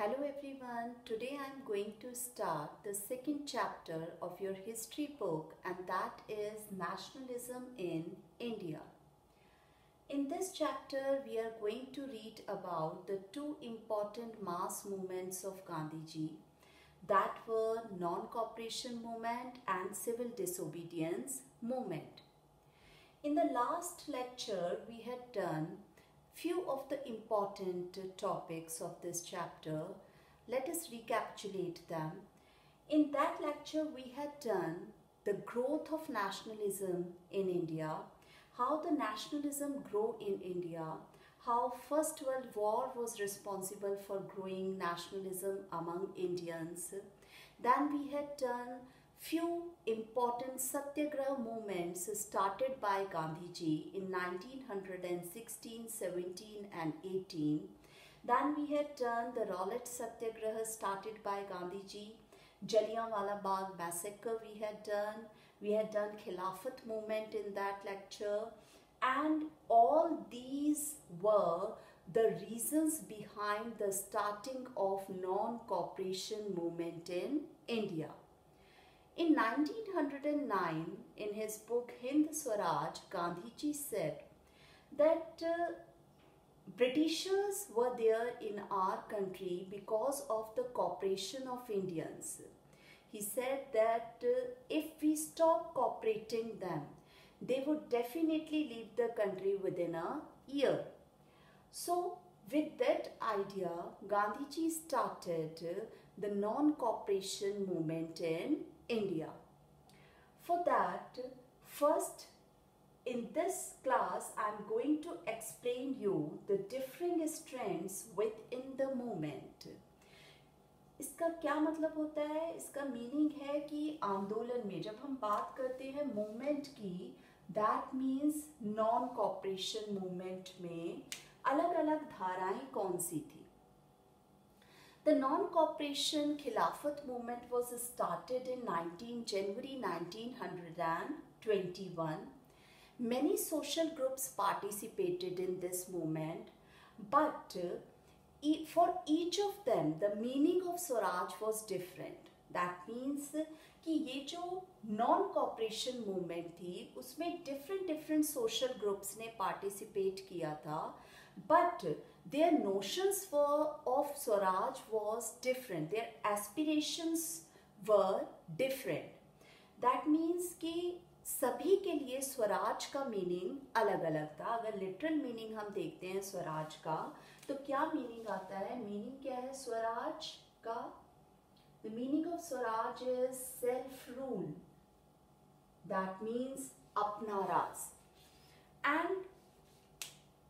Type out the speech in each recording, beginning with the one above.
Hello everyone, today I am going to start the second chapter of your history book, and that is Nationalism in India. In this chapter we are going to read about the two important mass movements of Gandhiji, that were non-cooperation movement and civil disobedience movement. In the last lecture we had done few of the important topics of this chapter. Let us recapitulate them. In that lecture we had done the growth of nationalism in India, how the nationalism grew in India, how First World War was responsible for growing nationalism among Indians. Then we had done few important satyagraha movements started by Gandhiji in 1916, 17 and 18. Then we had done the Rowlatt Satyagraha started by Gandhiji, Jallianwala Bagh massacre we had done Khilafat movement in that lecture, and all these were the reasons behind the starting of non-cooperation movement in India. In 1909, in his book Hind Swaraj, Gandhiji said that Britishers were there in our country because of the cooperation of Indians. He said that if we stop cooperating them, they would definitely leave the country within a year. So, with that idea, Gandhiji started the non-cooperation movement in India. For that, first in this class I am going to explain you the differing strands within the movement. इसका क्या मतलब होता है? इसका meaning है कि आंदोलन में जब हम बात करते हैं मूवमेंट की, that means non cooperation movement में अलग अलग धाराएं कौन सी थी? The non-cooperation Khilafat movement was started in January 1921. Many social groups participated in this movement, but for each of them, the meaning of Swaraj was different. That means कि ये जो non-cooperation movement थी, उसमें different social groups ने participate किया था, but their notions of Swaraj was different. Their aspirations were different. That means कि सभी के लिए स्वराज का मीनिंग अलग अलग था. अगर लिटरल मीनिंग हम देखते हैं स्वराज का, तो क्या मीनिंग आता है? मीनिंग क्या है स्वराज का? The meaning of Swaraj is self-rule. That means अपना राज. And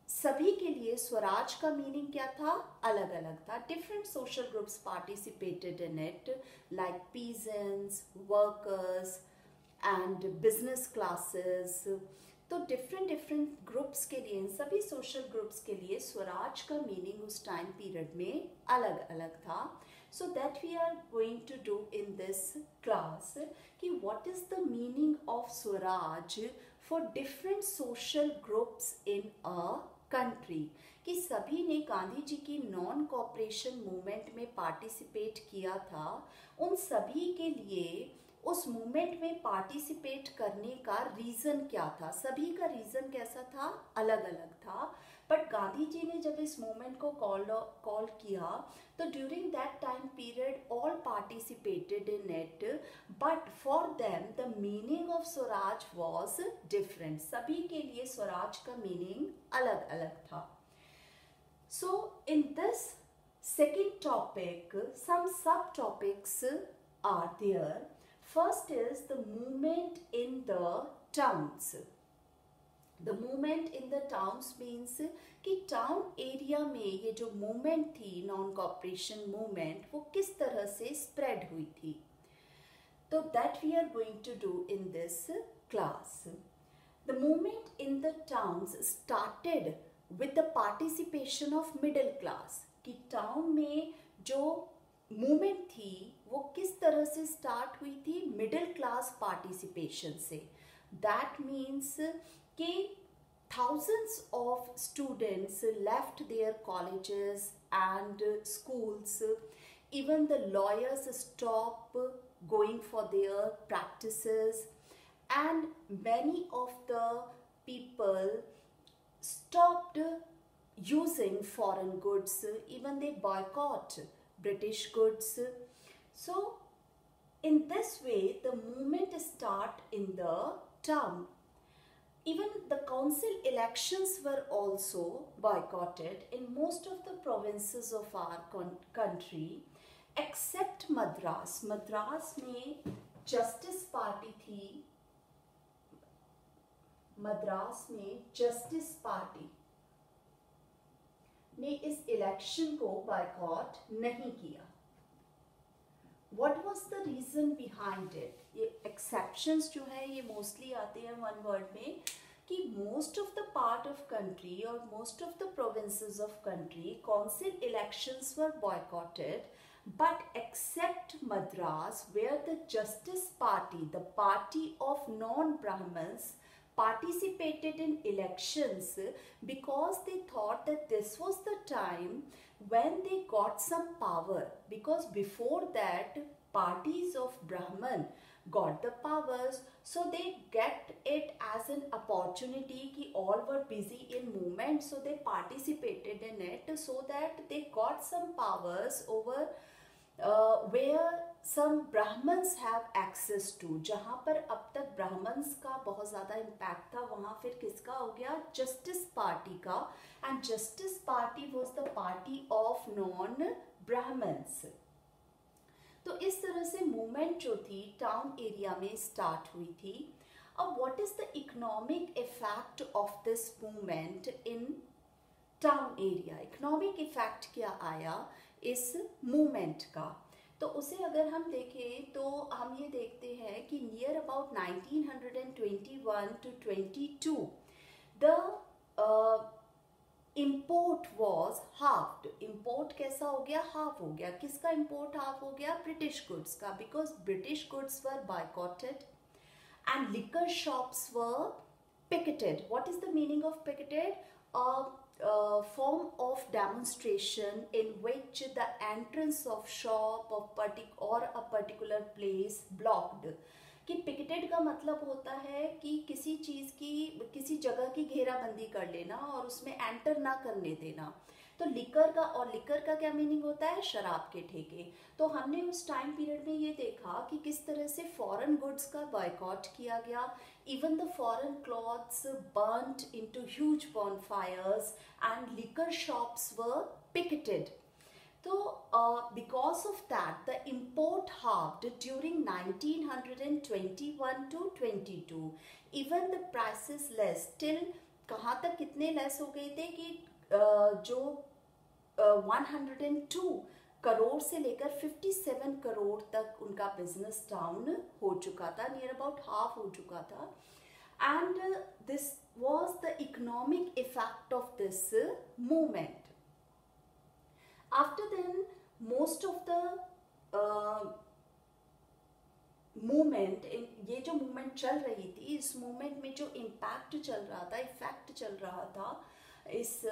सभी के लिए स्वराज का मीनिंग क्या था? अलग अलग था. Different social groups participated in it, like peasants, workers and business classes. तो different groups के लिए, इन सभी social groups के लिए स्वराज का मीनिंग उस टाइम पीरियड में अलग अलग था. So that we are going to do in this class कि what is the meaning of Swaraj for different social groups in a country. कि सभी ने गांधी जी की नॉन कॉपरेशन मूवमेंट में पार्टिसिपेट किया था. उन सभी के लिए उस मूवमेंट में पार्टिसिपेट करने का रीज़न क्या था? सभी का रीज़न कैसा था? अलग अलग था. बट गांधी जी ने जब इस मूवमेंट को कॉल किया, तो during that time period all participated in it, but for them the meaning of swaraj was different. सभी के लिए स्वराज का मीनिंग अलग अलग था. So in this second topic some subtopics are there. First is the movement in the towns. The movement in the towns means कि town area में ये जो मूवमेंट थी नॉन कॉपरेशन मूवमेंट, वो किस तरह से स्प्रेड हुई थी. तो that we are going to do in this class. The movement in the towns started with the participation of middle class. कि टाउन में जो मूवमेंट थी वो किस तरह से स्टार्ट हुई थी? मिडिल क्लास पार्टिसिपेशन से. दैट मीन्स कि thousands of students left their colleges and schools. Even the lawyers stop going for their practices, and many of the people stopped using foreign goods. Even they boycott British goods. So in this way, the movement start in the town. Even the council elections were also boycotted in most of the provinces of our country, except Madras. Madras में Justice Party थी. मद्रास में Justice Party ने इस election को boycott नहीं किया. What was the reason behind it? ये exceptions जो है ये mostly आते हैं one word में कि most of the part of country or most of the provinces of country council elections were boycotted, but except Madras, where the Justice Party, the party of non-Brahmins, participated in elections because they thought that this was the time when they got some power, because before that parties of Brahman got the powers, so they get it as an opportunity कि all were busy in movement, so they participated in it so that they got some powers over where some Brahmins have access to. जहाँ पर अब तक Brahmins का बहुत ज़्यादा impact था, वहाँ फिर किसका हो गया? Justice Party का. And Justice Party was the party of non-Brahmins. तो इस तरह से movement जो थी टाउन एरिया में स्टार्ट हुई थी. अब what is the economic effect of this movement in town area? Economic effect क्या आया इस मूवमेंट का? तो उसे अगर हम देखें तो हम ये देखते हैं कि near about 1921 to 22 the import was halved. Import कैसा हो गया? हाफ हो गया. किसका इम्पोर्ट हाफ हो गया? ब्रिटिश गुड्स का, because British goods were बायकॉटेड and liquor shops were picketed. What is the meaning of picketed? A form of demonstration in which the entrance of shop or a particular place blocked. कि picketed का मतलब होता है कि किसी चीज़ की, किसी जगह की घेराबंदी कर लेना और उसमें एंटर ना करने देना. तो लिकर का, और लिकर का क्या मीनिंग होता है? शराब के ठेके. तो हमने उस टाइम पीरियड में ये देखा कि किस तरह से फॉरेन गुड्स का बॉयकॉट किया गया. Even the foreign clothes burned into huge bonfires and liquor shops were picketed. तो because of that, the import halved during 1921 to 22. Even the prices less. Till कहाँ तक कितने लेस हो गए थे कि जो 102 करोड़ से लेकर 57 करोड़ तक उनका बिजनेस डाउन हो चुका था, नियर अबाउट हाफ हो चुका था. And this was the economic effect of this movement. After then most of the movement, ये जो मूवमेंट चल रही थी, इस मूवमेंट में जो इम्पैक्ट चल रहा था, इफेक्ट चल रहा था इस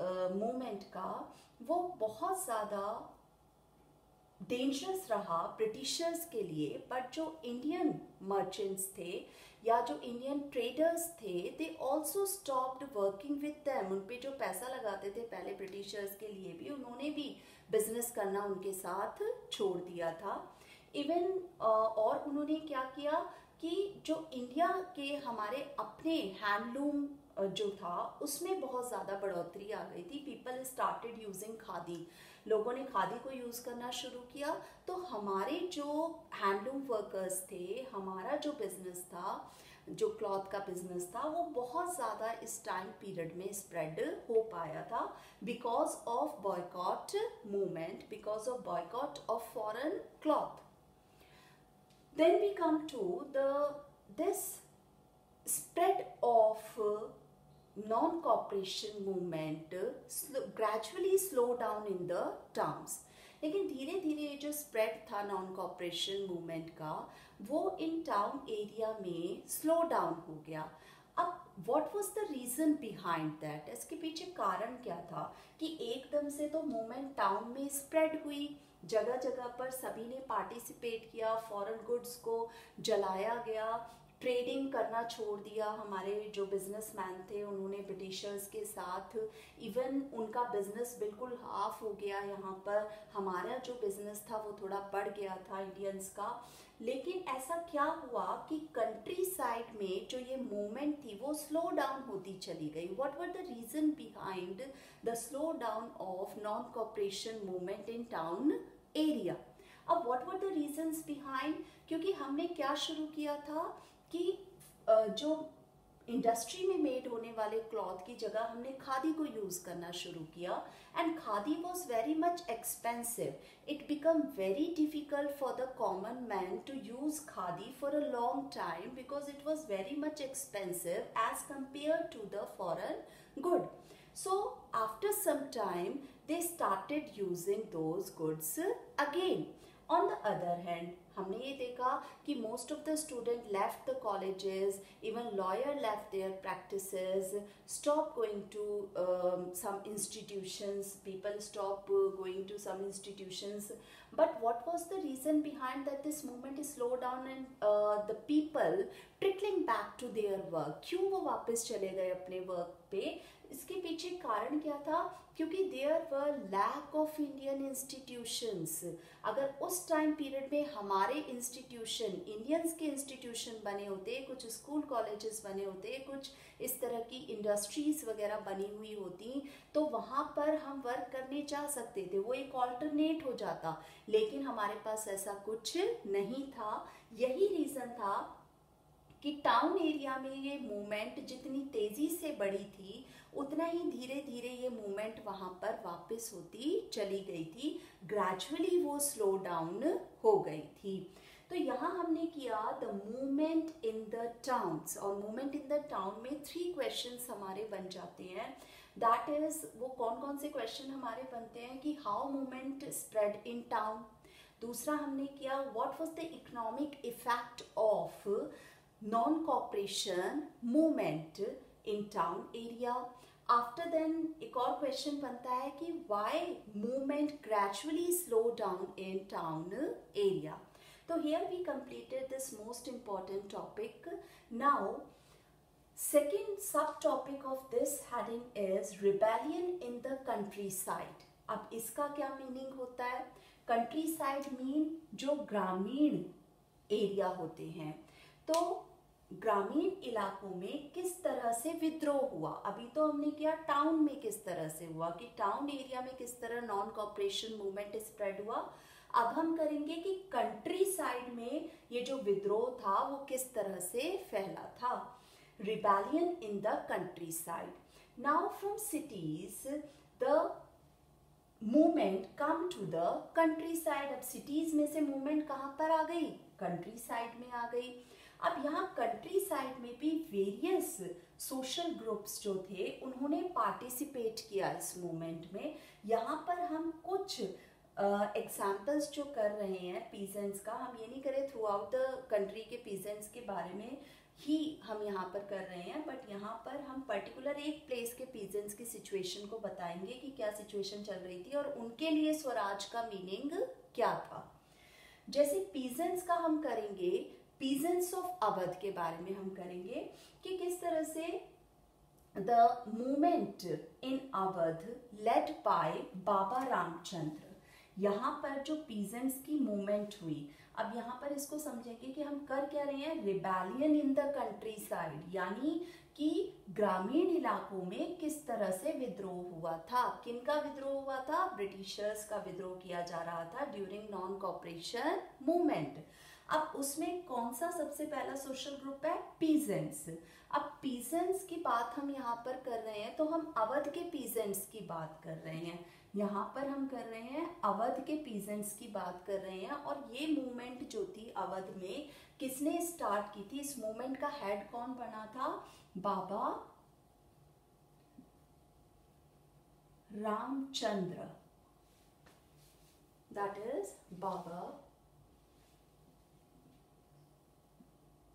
मूवमेंट का, वो बहुत ज़्यादा डेंजरस रहा ब्रिटिशर्स के लिए. बट जो इंडियन मर्चेंट्स थे या जो इंडियन ट्रेडर्स थे, they also stopped working with them. उन पे जो पैसा लगाते थे पहले ब्रिटिशर्स के लिए भी, उन्होंने भी बिजनेस करना उनके साथ छोड़ दिया था. इवन और उन्होंने क्या किया कि जो इंडिया के हमारे अपने हैंडलूम जो था उसमें बहुत ज़्यादा बढ़ोतरी आ गई थी. People started using khadi. लोगों ने खादी को यूज़ करना शुरू किया. तो हमारे जो हैंडलूम वर्कर्स थे, हमारा जो बिजनेस था, जो क्लॉथ का बिजनेस था, वो बहुत ज़्यादा इस टाइम पीरियड में स्प्रेड हो पाया था because of boycott movement, because of boycott of foreign cloth. Then we come to this spread of non-cooperation movement gradually slow down in the towns. लेकिन धीरे धीरे ये जो स्प्रेड था नॉन कॉपरेशन मूवमेंट का, वो इन टाउन एरिया में slow down हो गया. अब what was the reason behind that, इसके पीछे कारण क्या था कि एकदम से तो मूवमेंट टाउन में स्प्रेड हुई, जगह जगह पर सभी ने पार्टिसिपेट किया, फॉरेन गुड्स को जलाया गया, ट्रेडिंग करना छोड़ दिया, हमारे जो बिजनेसमैन थे उन्होंने ब्रिटिशर्स के साथ, इवन उनका बिजनेस बिल्कुल हाफ हो गया यहाँ पर, हमारा जो बिजनेस था वो थोड़ा बढ़ गया था इंडियंस का। लेकिन ऐसा क्या हुआ कि कंट्री साइड में जो ये मूवमेंट थी वो स्लो डाउन होती चली गई। What were the reason behind the slow down of non cooperation movement in town area. अब what were the reasons behind, क्योंकि हमने क्या शुरू किया था कि जो इंडस्ट्री में मेड होने वाले क्लॉथ की जगह हमने खादी को यूज करना शुरू किया, and khadi was very much expensive, it become very difficult for the common man to use khadi for a long time because it was very much expensive as compare to the foreign good. So after some time they started using those goods again. On the other hand, हमने ये देखा कि most of the student left the colleges, even lawyer left their practices, stopped going to some institutions, people stopped going to some institutions. But what was the reason behind that this movement is slowed down and the people trickling back to their work? क्यों वो वापस चले गए अपने work पे? इसके पीछे कारण क्या था? क्योंकि there were lack of Indian institutions. अगर उस टाइम पीरियड में हमारे इंस्टीट्यूशन, इंडियंस के इंस्टीट्यूशन बने होते, कुछ स्कूल कॉलेजेस बने होते, कुछ इस तरह की इंडस्ट्रीज वगैरह बनी हुई होती, तो वहाँ पर हम वर्क करने जा सकते थे, वो एक ऑल्टरनेट हो जाता. लेकिन हमारे पास ऐसा कुछ नहीं था. यही रीज़न था कि टाउन एरिया में ये मूवमेंट जितनी तेज़ी से बढ़ी थी उतना ही धीरे धीरे ये मूवमेंट वहाँ पर वापस होती चली गई थी, ग्रेजुअली वो स्लो डाउन हो गई थी. तो यहाँ हमने किया the movement in the towns, और मूवमेंट इन द टाउन में 3 क्वेश्चंस हमारे बन जाते हैं. दैट इज, वो कौन कौन से क्वेश्चन हमारे बनते हैं कि how movement spread in town. दूसरा हमने किया what was the economic effect of non-cooperation movement in town area. After then एक और क्वेश्चन बनता है कि why movement gradually slow down in town area. So here we completed this most important topic. Now second subtopic of this heading is rebellion in the countryside. अब इसका क्या meaning होता है? countryside मीन जो ग्रामीण एरिया होते हैं, तो ग्रामीण इलाकों में किस तरह से विद्रोह हुआ. अभी तो हमने किया टाउन में किस तरह से हुआ, कि टाउन एरिया में किस तरह नॉन कॉपरेशन मूवमेंट स्प्रेड हुआ. अब हम करेंगे कि कंट्री साइड में ये जो विद्रोह था वो किस तरह से फैला था. Rebellion in the country side. Now from cities the movement come to the country side. अब सिटीज में से मूवमेंट कहाँ पर आ गई? कंट्री साइड में आ गई. अब यहाँ कंट्री साइड में भी वेरियस सोशल ग्रुप्स जो थे उन्होंने पार्टिसिपेट किया इस मूवमेंट में. यहाँ पर हम कुछ एग्जाम्पल्स जो कर रहे हैं पीजेंट्स का, हम ये नहीं करें थ्रू आउट द कंट्री के पीजेंट्स के बारे में ही हम यहाँ पर कर रहे हैं, बट यहाँ पर हम पर्टिकुलर एक प्लेस के पीजेंट्स की सिचुएशन को बताएंगे कि क्या सिचुएशन चल रही थी और उनके लिए स्वराज का मीनिंग क्या था. जैसे पीजेंट्स का हम करेंगे, पीजेंट्स ऑफ अवध के बारे में हम करेंगे कि किस तरह से the movement in Awadh led by Baba Ramchandra. यहाँ पर जो पीजेंट्स की मूवमेंट हुई, अब यहाँ पर इसको समझेंगे कि हम कर क्या रहे हैं, rebellion in the country side, यानी कि ग्रामीण इलाकों में किस तरह से विद्रोह हुआ था. किनका विद्रोह हुआ था? ब्रिटिशर्स का विद्रोह किया जा रहा था ड्यूरिंग नॉन कॉपरेशन मूवमेंट. अब उसमें कौन सा सबसे पहला सोशल ग्रुप है? पीजेंट्स. अब पीजेंट्स की बात हम यहाँ पर कर रहे हैं तो हम अवध के पीजेंट्स की बात कर रहे हैं. यहाँ पर हम कर रहे हैं अवध के पीजेंट्स की बात कर रहे हैं. और ये मूवमेंट जो थी अवध में किसने स्टार्ट की थी? इस मूवमेंट का हेड कौन बना था? Baba Ramchandra. That is Baba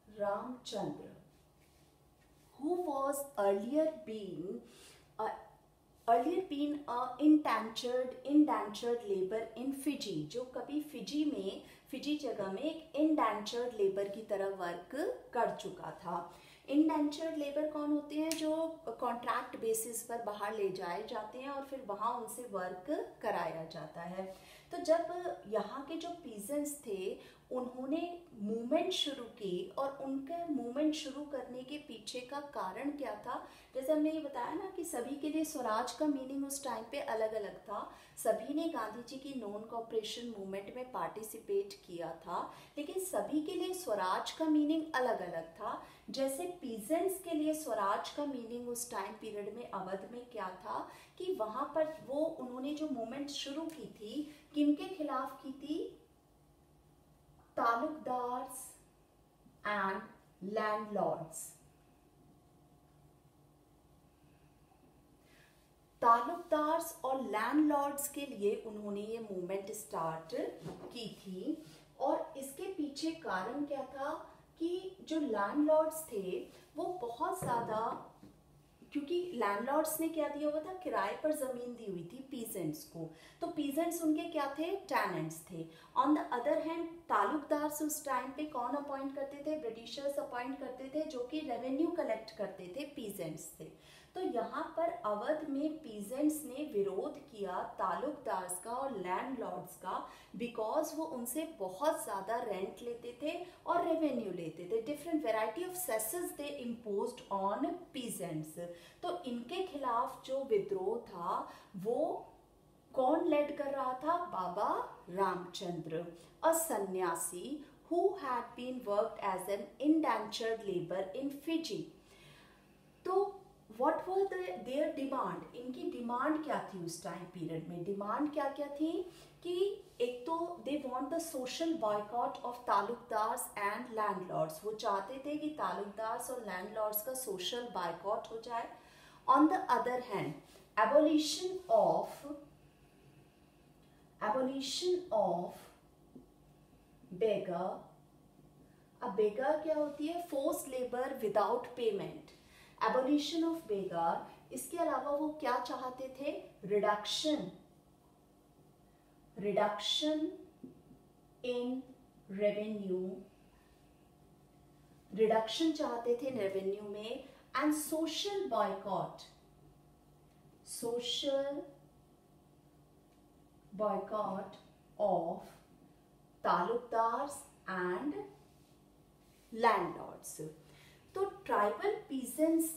Ramchandra. who was earlier been indentured labor in Fiji, जो कभी फिजी जगह में एक इंडेंचर्ड लेबर की तरह वर्क कर चुका था। इंडेंचर्ड लेबर कौन होते हैं? जो कॉन्ट्रैक्ट बेसिस पर बाहर ले जाए जाते हैं और फिर वहाँ उनसे वर्क कराया जाता है। तो जब यहाँ के जो पीजेंट्स थे उन्होंने मूवमेंट शुरू की, और उनके मूवमेंट शुरू करने के पीछे का कारण क्या था? जैसे हमने ये बताया ना कि सभी के लिए स्वराज का मीनिंग उस टाइम पे अलग अलग था। सभी ने गांधी जी की नॉन कॉपरेशन मूवमेंट में पार्टिसिपेट किया था, लेकिन सभी के लिए स्वराज का मीनिंग अलग अलग था। जैसे पीजेंट्स के लिए स्वराज का मीनिंग उस टाइम पीरियड में अवध में क्या था कि वहां पर उन्होंने जो मूवमेंट शुरू की थी, किनके खिलाफ की थी? Taluqdars and landlords. तालुकदार्स और लैंडलॉर्ड्स के लिए उन्होंने ये मूवमेंट स्टार्ट की थी। और इसके पीछे कारण क्या था कि जो लैंडलॉर्ड्स थे वो बहुत ज़्यादा, क्योंकि लैंडलॉर्ड्स ने क्या दिया हुआ था? किराए पर ज़मीन दी हुई थी पीजेंट्स को, तो पीजेंट्स उनके क्या थे? टेनेंट्स थे। On the other hand taluqdars उस टाइम पे कौन अपॉइंट करते थे? ब्रिटिशर्स अपॉइंट करते थे, जो कि रेवेन्यू कलेक्ट करते थे पीजेंट्स से। तो यहाँ पर अवध में पीजेंट्स ने विरोध किया तालुकदार्स का और लैंडलॉर्ड्स का, बिकॉज वो उनसे बहुत ज़्यादा रेंट लेते थे और रेवेन्यू लेते थे। Different variety of सेसेस they imposed on peasants. तो इनके खिलाफ जो विद्रोह था वो कौन लेड कर रहा था? बाबा रामचंद्र, अ सन्यासी who had been worked as an indentured labor in Fiji. तो what were their demand? इनकी डिमांड क्या थी उस टाइम पीरियड में? डिमांड क्या क्या थी कि एक तो they want the social boycott of taluqdars and landlords. वो चाहते थे कि तालुकदार्स और लैंडलॉर्ड्स का सोशल बॉयकॉट हो जाए। On the other hand abolition of begar. अब बेगर क्या होती है? Force labour without payment. Abolition of begar. इसके अलावा वो क्या चाहते थे? Reduction in revenue. रिडक्शन चाहते थे रेवेन्यू में। And social boycott of taluqdars and landlords. तो ट्राइबल पीजेंट्स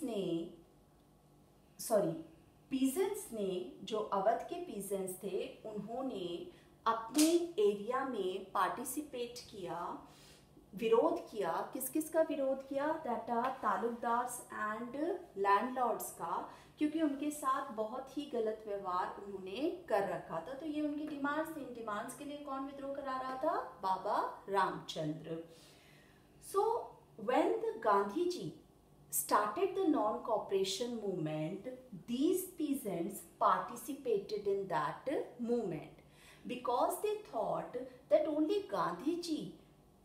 ने जो अवध के पीजेंट्स थे उन्होंने अपने एरिया में पार्टिसिपेट किया, विरोध किया। किस किस का विरोध किया? That are taluqdars and landlords का, क्योंकि उनके साथ बहुत ही गलत व्यवहार उन्होंने कर रखा था। तो ये उनकी डिमांड्स थी। इन डिमांड्स के लिए कौन विद्रोह करा रहा था? Baba Ramchandra. So when the Gandhiji started the non-cooperation movement, these peasants participated in that movement because they thought that only Gandhiji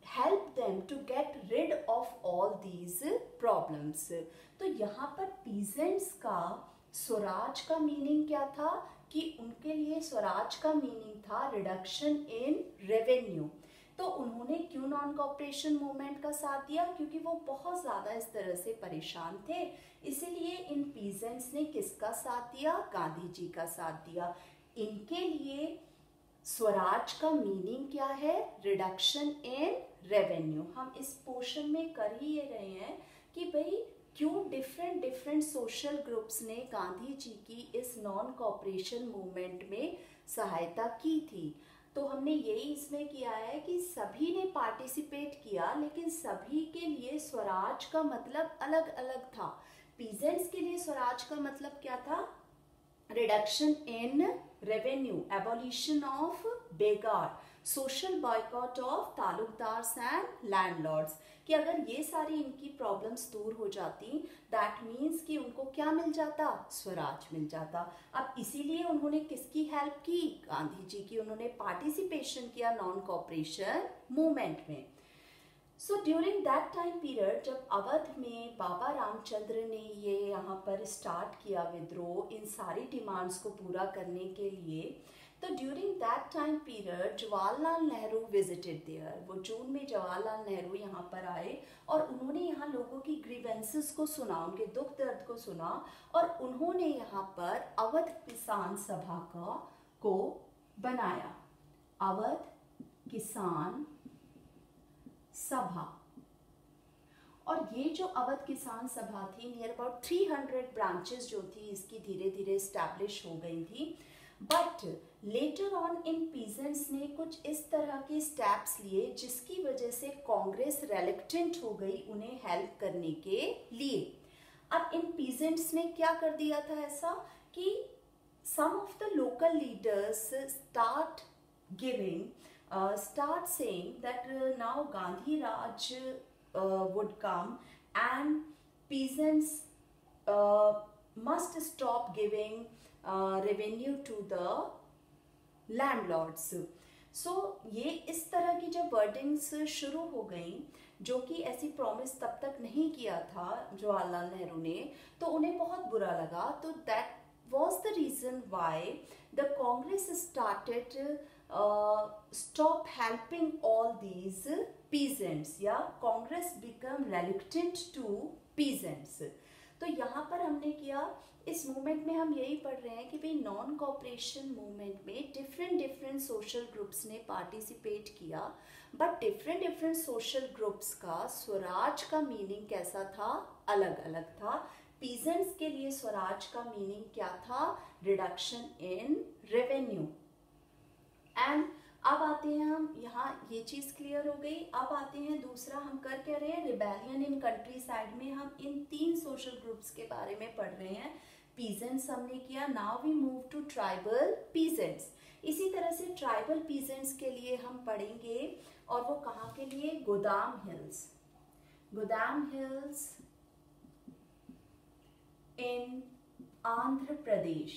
helped them to get rid of all these problems. तो यहाँ पर peasants का स्वराज का मीनिंग क्या था? कि उनके लिए स्वराज का मीनिंग था रिडक्शन इन रेवेन्यू। तो उन्होंने क्यों नॉन कॉपरेशन मूवमेंट का साथ दिया? क्योंकि वो बहुत ज़्यादा इस तरह से परेशान थे। इसीलिए इन पीजेंट्स ने किसका साथ दिया? गांधी जी का साथ दिया। इनके लिए स्वराज का मीनिंग क्या है? Reduction in revenue. हम इस पोर्शन में कर ही ये रहे हैं कि भाई क्यों डिफरेंट सोशल ग्रुप्स ने गांधी जी की इस नॉन कॉपरेशन मूवमेंट में सहायता की थी। तो हमने यही इसमें किया है कि सभी ने पार्टिसिपेट किया, लेकिन सभी के लिए स्वराज का मतलब अलग अलग था। पीजेंट्स के लिए स्वराज का मतलब क्या था? Reduction in revenue, abolition of begar, social boycott of taluqdars and landlords. कि अगर ये सारी इनकी प्रॉब्लम्स दूर हो जाती, दैट मीन्स कि उनको क्या मिल जाता? स्वराज मिल जाता। अब इसीलिए उन्होंने किसकी हेल्प की? गांधी जी की। उन्होंने पार्टिसिपेशन किया नॉन कॉपरेशन मूवमेंट में। So during that time period जब अवध में बाबा रामचंद्र ने ये यहाँ पर स्टार्ट किया विद्रोह इन सारी डिमांड्स को पूरा करने के लिए, तो during that time period Jawaharlal Nehru visited there. वो जून में जवाहरलाल नेहरू यहाँ पर आए और उन्होंने यहाँ लोगों की ग्रीवेंसेस को सुना, उनके दुख दर्द को सुना, और उन्होंने यहाँ पर अवध किसान सभा को बनाया, अवध किसान सभा। और ये जो अवध किसान सभा थी, नियर अबाउट 300 ब्रांचेस जो थी इसकी धीरे धीरे स्टैब्लिश हो गई थी। But later on in peasants ने कुछ इस तरह के स्टेप्स लिए जिसकी वजह से कांग्रेस रेलक्टेंट हो गई उन्हें हेल्प करने के लिए। अब इन पीजेंट्स ने क्या कर दिया था ऐसा कि some of the local leaders start saying that now Gandhi Raj would come and peasants must stop giving revenue to the landlords. So ये इस तरह की जब वर्डिंग्स शुरू हो गई, जो कि ऐसी प्रॉमिस तब तक नहीं किया था जवाहरलाल नेहरू ने, तो उन्हें बहुत बुरा लगा। तो that was the reason why the Congress started stop helping all these peasants, या Congress become reluctant to peasants। तो यहाँ पर हमने किया, इस मूवमेंट में हम यही पढ़ रहे हैं कि भाई नॉन कॉपरेशन मूवमेंट में डिफरेंट सोशल ग्रुप्स ने पार्टिसिपेट किया, बट डिफरेंट सोशल ग्रुप्स का स्वराज का मीनिंग कैसा था, अलग अलग था। पीजेंट्स के लिए स्वराज का मीनिंग क्या था, रिडक्शन इन रेवेन्यू। एंड अब आते हैं हम यहाँ, ये चीज क्लियर हो गई। अब आते हैं दूसरा, हम कर क्या रहे हैं, रिबेलियन इन कंट्री साइड में हम इन 3 सोशल ग्रुप्स के बारे में पढ़ रहे हैं। पीजेंट्स हमने किया, now we move to tribal peasants. इसी तरह से ट्राइबल पीजेंट्स के लिए हम पढ़ेंगे, और वो कहाँ के लिए, गोदाम हिल्स। गोदाम हिल्स in Andhra Pradesh।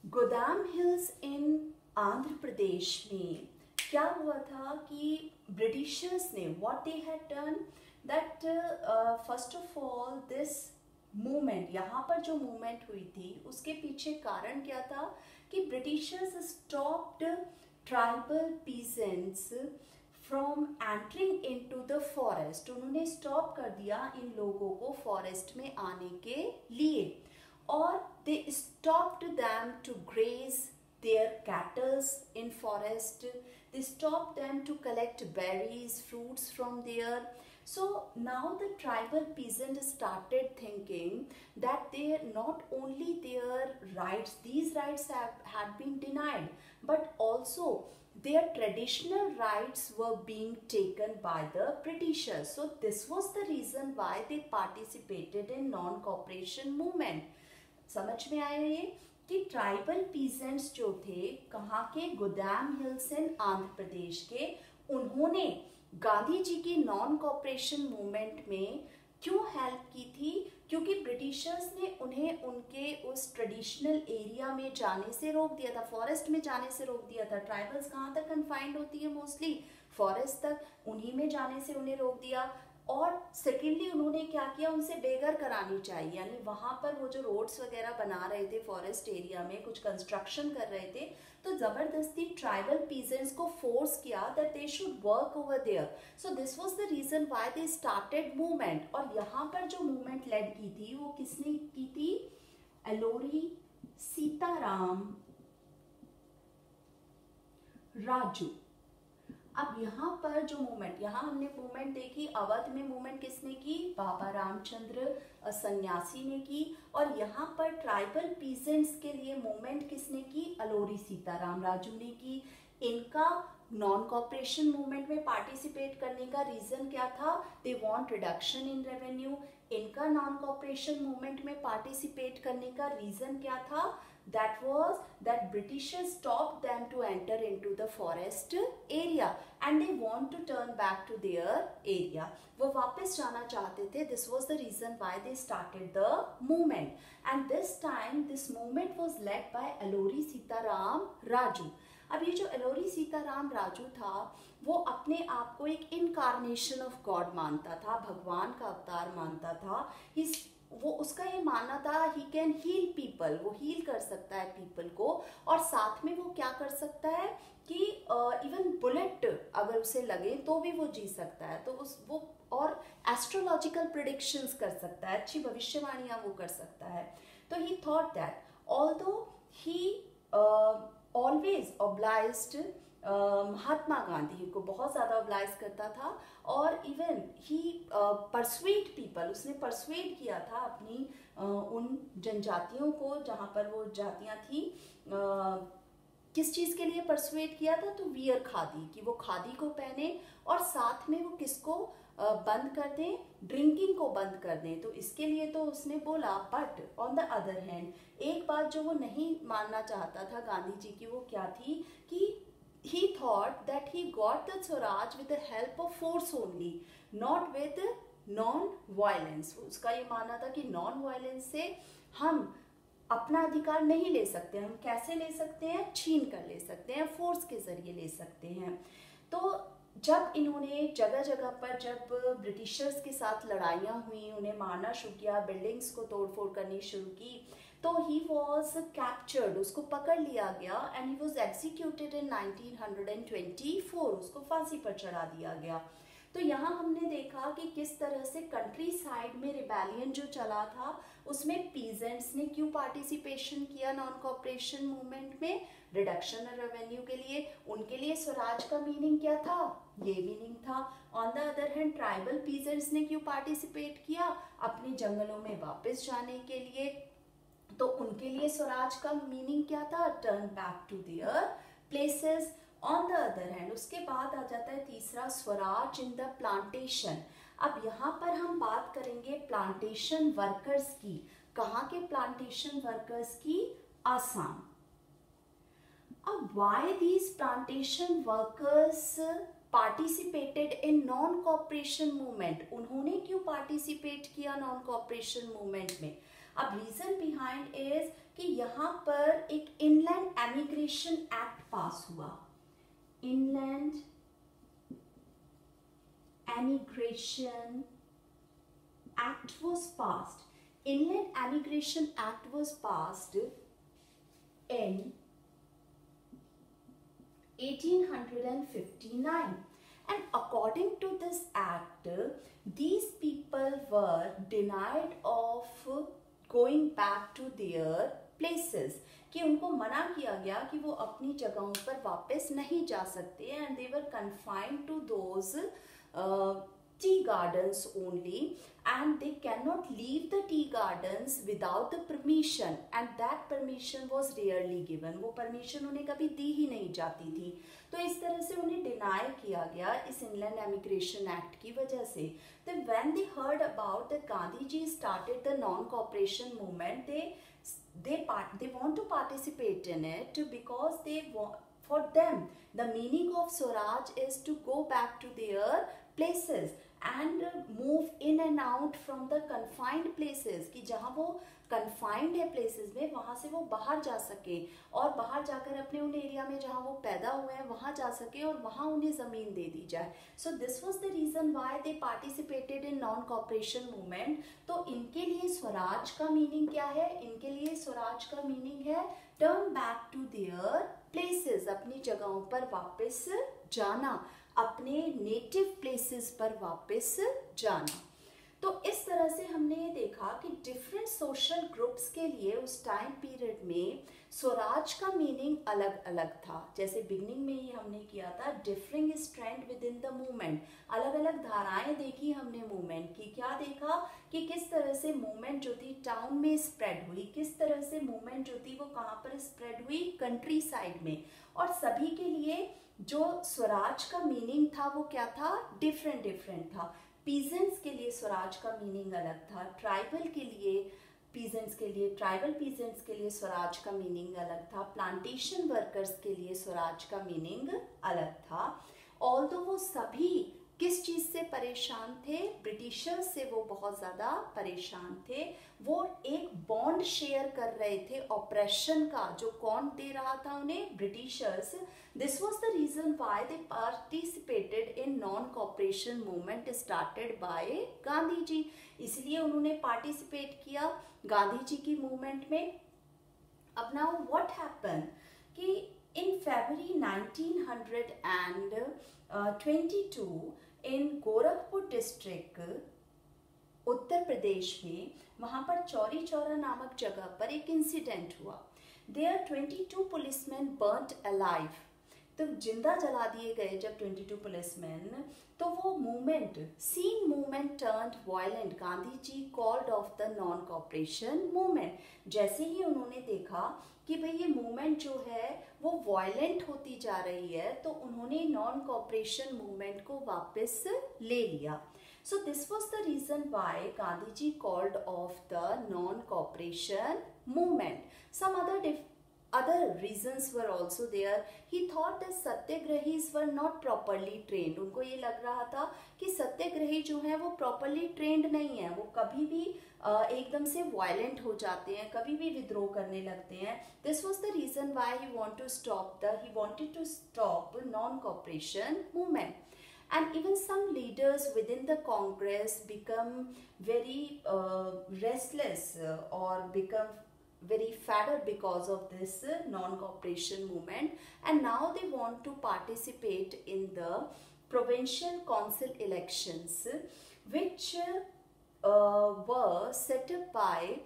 गोदाम हिल्स इन आंध्र प्रदेश में क्या हुआ था कि ब्रिटिशर्स ने what they had done that first of all this movement, यहाँ पर जो मूवमेंट हुई थी उसके पीछे कारण क्या था कि Britishers stopped tribal peasants from entering into the forest. उन्होंने स्टॉप कर दिया इन लोगों को फॉरेस्ट में आने के लिए, और they stopped them to graze their cattles in forest, they stopped them to collect berries fruits from there. So now the tribal peasant started thinking that they not only their rights, these rights had been denied, but also their traditional rights were being taken by the Britishers. So this was the reason why they participated in non-cooperation movement. समझ में आया ये कि tribal peasants जो थे कहाँ के, गोदाम हिल्स इन आंध्र प्रदेश के, उन्होंने गांधी जी की नॉन कॉपरेशन मूवमेंट में क्यों हेल्प की थी, क्योंकि ब्रिटिशर्स ने उन्हें उनके उस ट्रेडिशनल एरिया में जाने से रोक दिया था, फॉरेस्ट में जाने से रोक दिया था। ट्राइबल्स कहाँ तक कन्फाइंड होती है, मोस्टली फॉरेस्ट तक, उन्हीं में जाने से उन्हें रोक दिया। और सेकेंडली उन्होंने क्या किया, उनसे बेघर करानी चाहिए, यानी वहाँ पर वो जो रोड्स वगैरह बना रहे थे फॉरेस्ट एरिया में, कुछ कंस्ट्रक्शन कर रहे थे, तो जबरदस्ती ट्राइबल पीजेंट्स को फोर्स किया that they should work over there. So this was the reason why they started movement. और यहाँ पर जो मूवमेंट लेड की थी वो किसने की थी, अलोरी सीताराम राजू। अब यहाँ पर जो मूवमेंट, यहाँ हमने मूवमेंट देखी, अवध में मूवमेंट किसने की, बाबा रामचंद्र सन्यासी ने की, और यहाँ पर ट्राइबल पीजेंट्स के लिए मूवमेंट किसने की, अलोरी सीताराम राजू ने की। इनका नॉन कॉपरेशन मूवमेंट में पार्टिसिपेट करने का रीजन क्या था, they want reduction in revenue. इनका नॉन कॉपरेशन मूवमेंट में पार्टिसिपेट करने का रीजन क्या था, that was that Britishers stopped them to enter into the forest area and they want to turn back to their area. वो वापस जाना चाहते थे. This was the reason why they started the movement, and this time this movement was led by Alori Sitaram Raju. अब ये जो एलोरी सीताराम राजू था वो अपने आप को एक इनकारनेशन ऑफ गॉड मानता था, भगवान का अवतार मानता था। वो उसका ये मानना था ही कैन हील पीपल, वो हील कर सकता है पीपल को, और साथ में वो क्या कर सकता है कि इवन बुलेट अगर उसे लगे तो भी वो जी सकता है। तो वो और एस्ट्रोलॉजिकल प्रिडिक्शंस कर सकता है, अच्छी भविष्यवाणियां वो कर सकता है। तो he thought that although he always obliged Mahatma Gandhi को बहुत ज़्यादा ऑब्लाइज करता था, और इवन ही परसुएड पीपल, उसने परसुएड किया था अपनी उन जनजातियों को जहाँ पर वो जातियाँ थी, किस चीज़ के लिए परसुएड किया था, तो वियर खादी, कि वो खादी को पहने और साथ में वो किसको बंद कर दें, ड्रिंकिंग को बंद कर दें। तो इसके लिए तो उसने बोला, but on the other hand एक बात जो वो नहीं मानना चाहता था गांधी जी की, वो क्या थी कि he thought that he got the Swaraj with the help of force only, not with non-violence। उसका ये मानना था कि non-violence से हम अपना अधिकार नहीं ले सकते। हम कैसे ले सकते हैं, छीन कर ले सकते हैं, फोर्स के जरिए ले सकते हैं। तो जब इन्होंने जगह जगह पर, जब ब्रिटिशर्स के साथ लड़ाइयाँ हुई, उन्हें मारना शुरू किया, बिल्डिंग्स को तोड़फोड़ करनी शुरू की, तो ही वॉज कैप्चर्ड, उसको पकड़ लिया गया, and he was executed in 1924, उसको फांसी पर चढ़ा दिया गया। तो यहाँ हमने देखा कि किस तरह से कंट्री साइड में रिबेलियन जो चला था उसमें पीजेंट्स ने क्यों पार्टिसिपेशन किया नॉन कॉपरेशन मूवमेंट में, रिडक्शन रेवेन्यू के लिए। उनके लिए स्वराज का मीनिंग क्या था, ये मीनिंग था। On the other hand tribal peasants ने क्यों पार्टिसिपेट किया, अपने जंगलों में वापस जाने के लिए। तो उनके लिए स्वराज का मीनिंग क्या था, turn back to their places. On the other hand उसके बाद आ जाता है तीसरा, स्वराज इन द प्लांटेशन। अब यहाँ पर हम बात करेंगे प्लांटेशन वर्कर्स की। कहाँ के प्लांटेशन वर्कर्स की, आसाम। अब why these plantation workers participated in non cooperation movement, उन्होंने क्यों पार्टिसिपेट किया नॉन कॉपरेशन मूवमेंट में। अब रीजन बिहाइंड इज कि यहाँ पर एक इनलैंड एमिग्रेशन एक्ट पास हुआ। Inland emigration act was passed. Inland Emigration Act was passed in 1859, and according to this act these people were denied of going back to their places, कि उनको मना किया गया कि वो अपनी जगहों पर वापस नहीं जा सकते, and they were confined to those tea gardens only, and they cannot leave the tea gardens without the permission, and that permission was rarely given। वो permission उन्हें कभी दी ही नहीं जाती थी। तो इस तरह से उन्हें डिनाई किया गया इस इंलैंड एमिग्रेशन एक्ट की वजह से। तो when they heard about that Gandhi ji started the non-cooperation movement, they want to participate in it because for them the meaning of Swaraj is to go back to their places and move in and out from the confined places, कि जहाँ वो confined है places में, वहाँ से वो बाहर जा सके और बाहर जाकर अपने उन एरिया में जहाँ वो पैदा हुए हैं वहाँ जा सके और वहाँ उन्हें ज़मीन दे दी जाए। So this was the reason why they participated in non-cooperation movement। तो इनके लिए स्वराज का मीनिंग क्या है, इनके लिए स्वराज का मीनिंग है turn back to their places, अपनी जगहों पर वापस जाना, अपने नेटिव प्लेसेस पर वापस जाना। तो इस तरह से हमने ये देखा कि डिफरेंट सोशल ग्रुप्स के लिए उस टाइम पीरियड में स्वराज का मीनिंग अलग अलग था। जैसे बिगनिंग में ही हमने किया था differing strength with in the movement, अलग अलग धाराएं देखी हमने मूवमेंट की। क्या देखा कि किस तरह से मूवमेंट जो थी टाउन में स्प्रेड हुई, किस तरह से मूवमेंट जो थी वो कहाँ पर स्प्रेड हुई, कंट्री साइड में। और सभी के लिए जो स्वराज का मीनिंग था वो क्या था, डिफरेंट डिफरेंट था। पीजेंट्स के लिए स्वराज का मीनिंग अलग था, ट्राइबल के लिए पीजेंट्स के लिए, ट्राइबल पीजेंट्स के लिए स्वराज का मीनिंग अलग था, प्लांटेशन वर्कर्स के लिए स्वराज का मीनिंग अलग था। ऑल्दो वो सभी किस चीज से परेशान थे? ब्रिटिशर्स से वो बहुत ज्यादा परेशान थे। वो एक बॉन्ड शेयर कर रहे थे ऑपरेशन का, जो कौन दे रहा था उन्हें? Britishers. This was the reason why they participated in non cooperation movement started by Gandhi ji. इसलिए उन्होंने पार्टिसिपेट किया गांधी जी की मूवमेंट में। अब नाउ व्हाट हैपन कि इन February 1922 इन गोरखपुर डिस्ट्रिक्ट उत्तर प्रदेश में, वहां पर चौरी चौरा नामक जगह पर एक इंसिडेंट हुआ। There 22 policeman burnt alive. तो जिंदा जला दिए गए जब 22 पुलिसमैन, तो वो movement, seen movement turned violent. Gandhi ji called off the non cooperation movement. जैसे ही उन्होंने देखा कि भाई ये मूवमेंट जो है वो वायलेंट होती जा रही है, तो उन्होंने नॉन कॉपरेशन मूवमेंट को वापस ले लिया। So this was the reason why Gandhi ji called off the non-cooperation movement. Some other reasons were also there. He thought that satyagrahis were not properly trained. उनको ये लग रहा था कि सत्याग्रही जो हैं वो properly trained नहीं है, वो कभी भी एकदम से violent हो जाते हैं, कभी भी विद्रोह करने लगते हैं. This was the reason why he wanted to stop non-cooperation movement. And even some leaders within the Congress become very restless or become very fed up because of this non-cooperation movement, and now they want to participate in the provincial council elections, which were set up by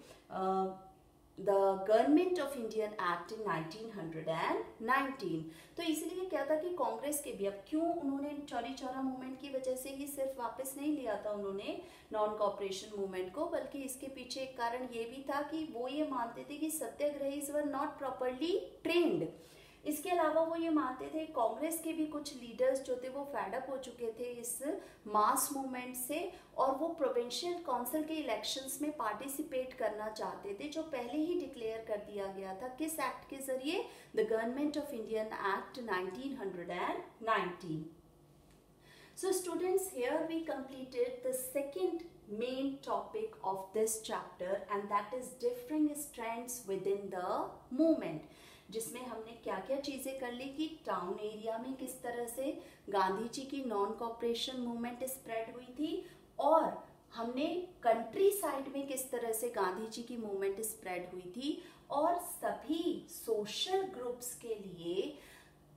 the Government of Indian Act in 1919. तो इसलिए क्या था कि कांग्रेस के भी, अब क्यों उन्होंने चौरी चौरा मूवमेंट की वजह से ही सिर्फ वापस नहीं लिया था उन्होंने नॉन कॉपरेशन मूवमेंट को, बल्कि इसके पीछे एक कारण ये भी था कि वो ये मानते थे कि satyagrahis were not properly trained. इसके अलावा वो ये मानते थे, कांग्रेस के भी कुछ लीडर्स जो थे वो फेड अप हो चुके थे इस मास मूवमेंट से, और वो प्रोविंशियल काउंसिल के इलेक्शंस में पार्टिसिपेट करना चाहते थे, जो पहले ही डिक्लेयर कर दिया गया था। किस एक्ट के जरिए? The government of Indian act 1919. So students, here we completed the second main topic of this chapter, and that is differing strands within the movement, जिसमें हमने क्या क्या चीजें कर ली कि टाउन एरिया में किस तरह से गांधी जी की नॉन कॉपरेशन मूवमेंट स्प्रेड हुई थी, और हमने कंट्री साइड में किस तरह से गांधी जी की मूवमेंट स्प्रेड हुई थी, और सभी सोशल ग्रुप्स के लिए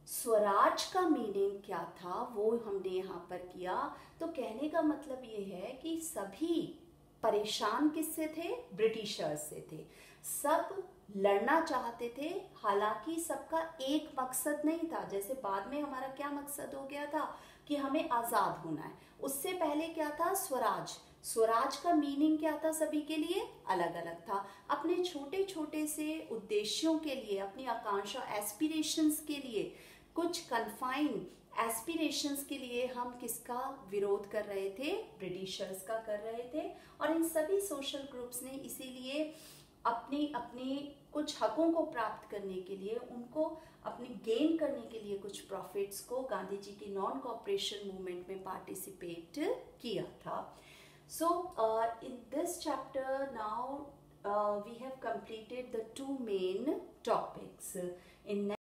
स्वराज का मीनिंग क्या था वो हमने यहाँ पर किया। तो कहने का मतलब ये है कि सभी परेशान किससे थे? ब्रिटिशर्स से थे। सब लड़ना चाहते थे, हालांकि सबका एक मकसद नहीं था। जैसे बाद में हमारा क्या मकसद हो गया था कि हमें आजाद होना है, उससे पहले क्या था? स्वराज। स्वराज का मीनिंग क्या था? सभी के लिए अलग अलग था। अपने छोटे छोटे से उद्देश्यों के लिए, अपनी आकांक्षा, एस्पिरेशंस के लिए, कुछ कन्फाइंड एस्पिरेशंस के लिए हम किसका विरोध कर रहे थे? ब्रिटिशर्स का कर रहे थे। और इन सभी सोशल ग्रुप्स ने इसीलिए अपनी अपनी कुछ हकों को प्राप्त करने के लिए, उनको अपनी गेन करने के लिए कुछ प्रॉफिट्स को गांधी जी की नॉन कॉपरेशन मूवमेंट में पार्टिसिपेट किया था। So in this chapter now we have completed the 2 main topics. In